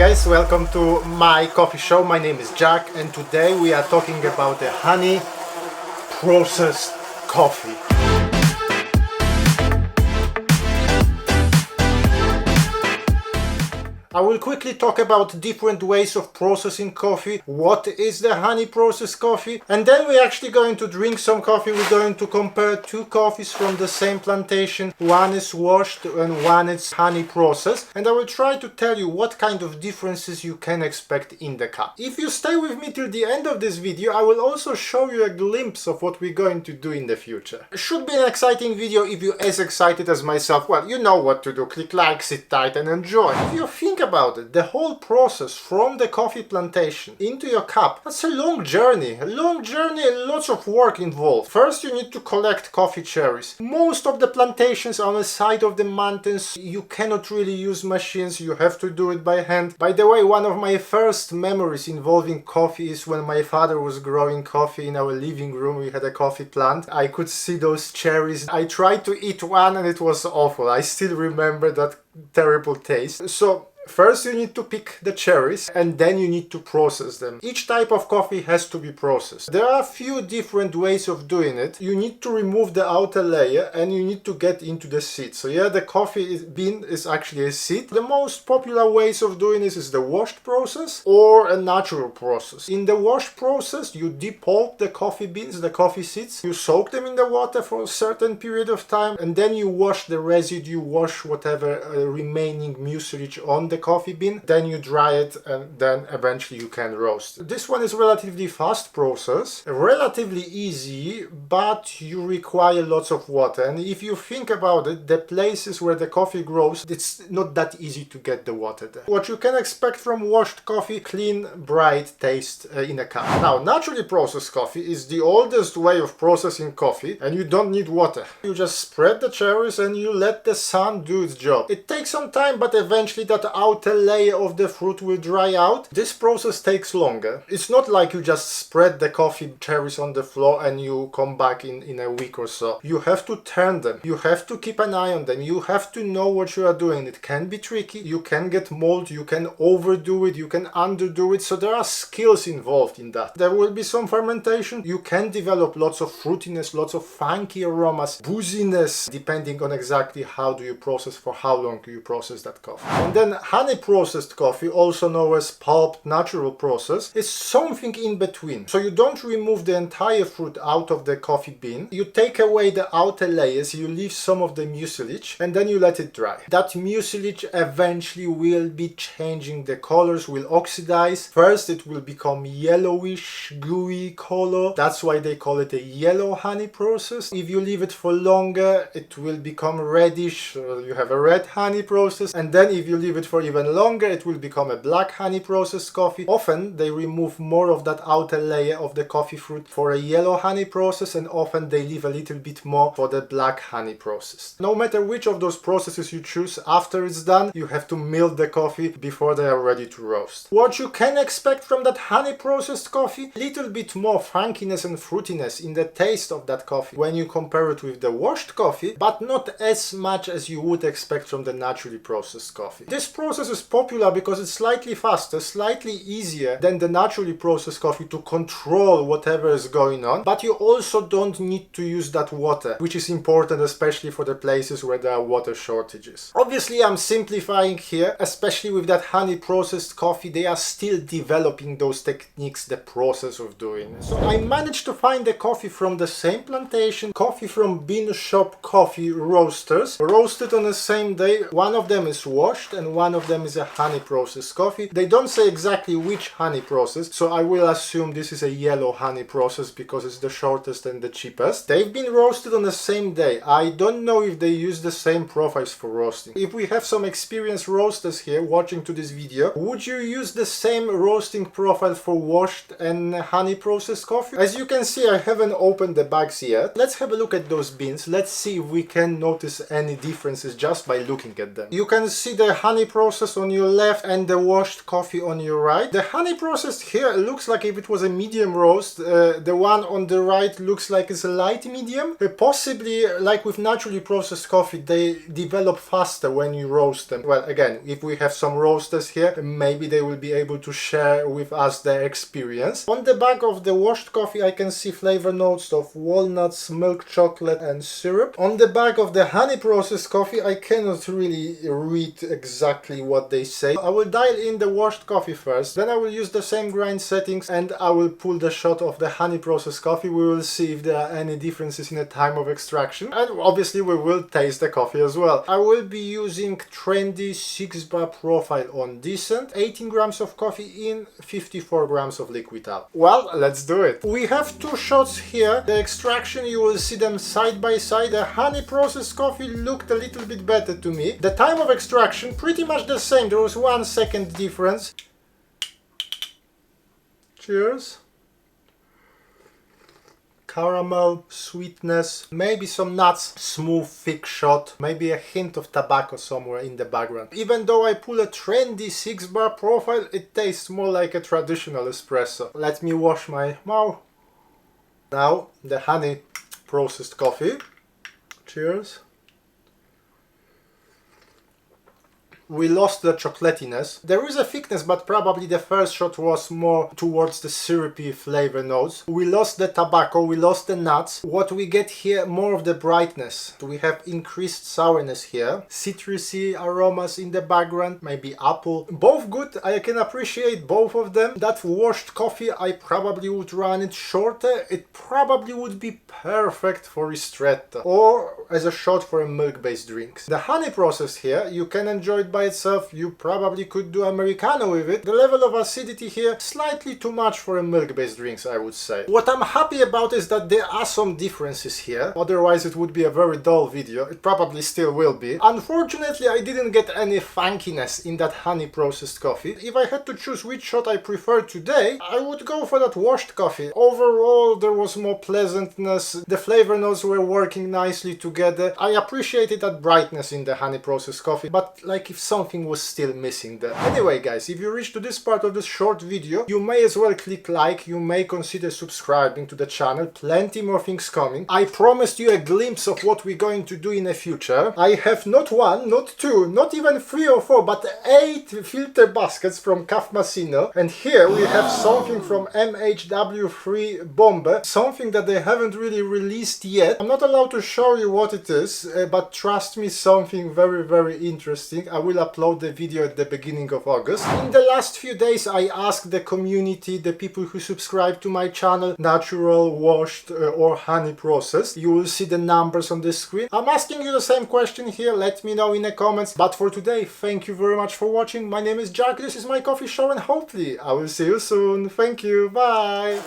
guys, welcome to my coffee show. My name is Jack and today we are talking about the honey processed coffee. I will quickly talk about different ways of processing coffee, what is the honey processed coffee, and then we're actually going to drink some coffee. We're going to compare two coffees from the same plantation. One is washed and one is honey processed, and I will try to tell you what kind of differences you can expect in the cup. If you stay with me till the end of this video, I will also show you a glimpse of what we're going to do in the future. It should be an exciting video. If you're as excited as myself, well, you know what to do. Click like, sit tight and enjoy. If you think about it, the whole process from the coffee plantation into your cup, that's a long journey and lots of work involved. First you need to collect coffee cherries. Most of the plantations are on the side of the mountains. You cannot really use machines, you have to do it by hand. By the way, one of my first memories involving coffee is when my father was growing coffee in our living room. We had a coffee plant. I could see those cherries. I tried to eat one and it was awful. I still remember that terrible taste. So first you need to pick the cherries and then you need to process them. Each type of coffee has to be processed. There are a few different ways of doing it. You need to remove the outer layer and you need to get into the seed. So yeah, the coffee bean is actually a seed. The most popular ways of doing this is the washed process or a natural process. In the washed process, you depulp the coffee beans, the coffee seeds. You soak them in the water for a certain period of time and then you wash the residue, wash whatever remaining mucilage on the coffee bean, then you dry it and then eventually you can roast. This one is relatively fast process, relatively easy, but you require lots of water. And if you think about it, the places where the coffee grows, it's not that easy to get the water there. What you can expect from washed coffee, clean, bright taste in a cup. Now, naturally processed coffee is the oldest way of processing coffee and you don't need water. You just spread the cherries and you let the sun do its job. It takes some time, but eventually that outer layer of the fruit will dry out. This process takes longer. It's not like you just spread the coffee cherries on the floor and you come back in a week or so. You have to turn them. You have to keep an eye on them. You have to know what you are doing. It can be tricky. You can get mold. You can overdo it. You can underdo it. So there are skills involved in that. There will be some fermentation. You can develop lots of fruitiness, lots of funky aromas, booziness, depending on exactly how do you process, for how long do you process that coffee. And then honey processed coffee, also known as pulped natural process, is something in between. So you don't remove the entire fruit out of the coffee bean. You take away the outer layers, you leave some of the mucilage, and then you let it dry. That mucilage eventually will be changing the colors, will oxidize. First it will become yellowish, gooey color. That's why they call it a yellow honey process. If you leave it for longer, it will become reddish. You have a red honey process. And then if you leave it for even longer, it will become a black honey processed coffee. Often they remove more of that outer layer of the coffee fruit for a yellow honey process, and often they leave a little bit more for the black honey process. No matter which of those processes you choose, after it's done, you have to milk the coffee before they are ready to roast. What you can expect from that honey processed coffee, little bit more funkiness and fruitiness in the taste of that coffee when you compare it with the washed coffee, but not as much as you would expect from the naturally processed coffee. This process is popular because it's slightly faster, slightly easier than the naturally processed coffee to control whatever is going on, but you also don't need to use that water, which is important especially for the places where there are water shortages. Obviously I'm simplifying here, especially with that honey processed coffee. They are still developing those techniques, the process of doing it. So I managed to find the coffee from the same plantation, coffee from Bean Shop Coffee Roasters, roasted on the same day. One of them is washed and one of them is a honey processed coffee. They don't say exactly which honey process, so I will assume this is a yellow honey process because it's the shortest and the cheapest. They've been roasted on the same day. I don't know if they use the same profiles for roasting. If we have some experienced roasters here watching to this video, would you use the same roasting profile for washed and honey processed coffee? As you can see, I haven't opened the bags yet. Let's have a look at those beans. Let's see if we can notice any differences just by looking at them. You can see the honey process processed on your left and the washed coffee on your right. The honey processed here looks like if it was a medium roast. The one on the right looks like it's a light medium. Possibly, like with naturally processed coffee, they develop faster when you roast them. Well, again, if we have some roasters here, maybe they will be able to share with us their experience. On the back of the washed coffee, I can see flavor notes of walnuts, milk chocolate and syrup. On the back of the honey processed coffee, I cannot really read exactly what they say. I will dial in the washed coffee first, then I will use the same grind settings and I will pull the shot of the honey processed coffee. We will see if there are any differences in the time of extraction, and obviously we will taste the coffee as well. I will be using trendy 6-bar profile on decent, 18 grams of coffee in, 54 grams of liquid out. Well, let's do it. We have two shots here. The extraction, you will see them side by side. The honey processed coffee looked a little bit better to me. The time of extraction pretty much the same. There was 1 second difference. Cheers. Caramel, sweetness, maybe some nuts, smooth, thick shot, maybe a hint of tobacco somewhere in the background. Even though I pull a trendy 6-bar profile, it tastes more like a traditional espresso. Let me wash my mouth. Now, the honey processed coffee. Cheers. We lost the chocolatiness. There is a thickness, but probably the first shot was more towards the syrupy flavor notes. We lost the tobacco, we lost the nuts. What we get here, more of the brightness. We have increased sourness here. Citrusy aromas in the background, maybe apple. Both good, I can appreciate both of them. That washed coffee, I probably would run it shorter. It probably would be perfect for ristretto or as a shot for a milk-based drinks. The honey process here, you can enjoy it by itself. You probably could do Americano with it. The level of acidity here, slightly too much for a milk-based drinks, I would say. What I'm happy about is that there are some differences here. Otherwise it would be a very dull video. It probably still will be. Unfortunately, I didn't get any funkiness in that honey processed coffee. If I had to choose which shot I prefer today, I would go for that washed coffee. Overall, there was more pleasantness. The flavor notes were working nicely together. I appreciated that brightness in the honey processed coffee, but like if something was still missing there. Anyway guys, if you reached to this part of this short video, you may as well click like, you may consider subscribing to the channel, plenty more things coming. I promised you a glimpse of what we're going to do in the future. I have not 1, not 2, not even 3 or 4, but 8 filter baskets from Caf Massino, and here we have something from MHW3 Bomber, something that they haven't really released yet. I'm not allowed to show you what it is, but trust me, something very, very interesting. I will upload the video at the beginning of August. In the last few days I asked the community, the people who subscribe to my channel, natural, washed or honey processed. You will see the numbers on the screen. I'm asking you the same question here, let me know in the comments. But for today, thank you very much for watching. My name is Jack, this is my coffee show, and hopefully I will see you soon. Thank you, bye!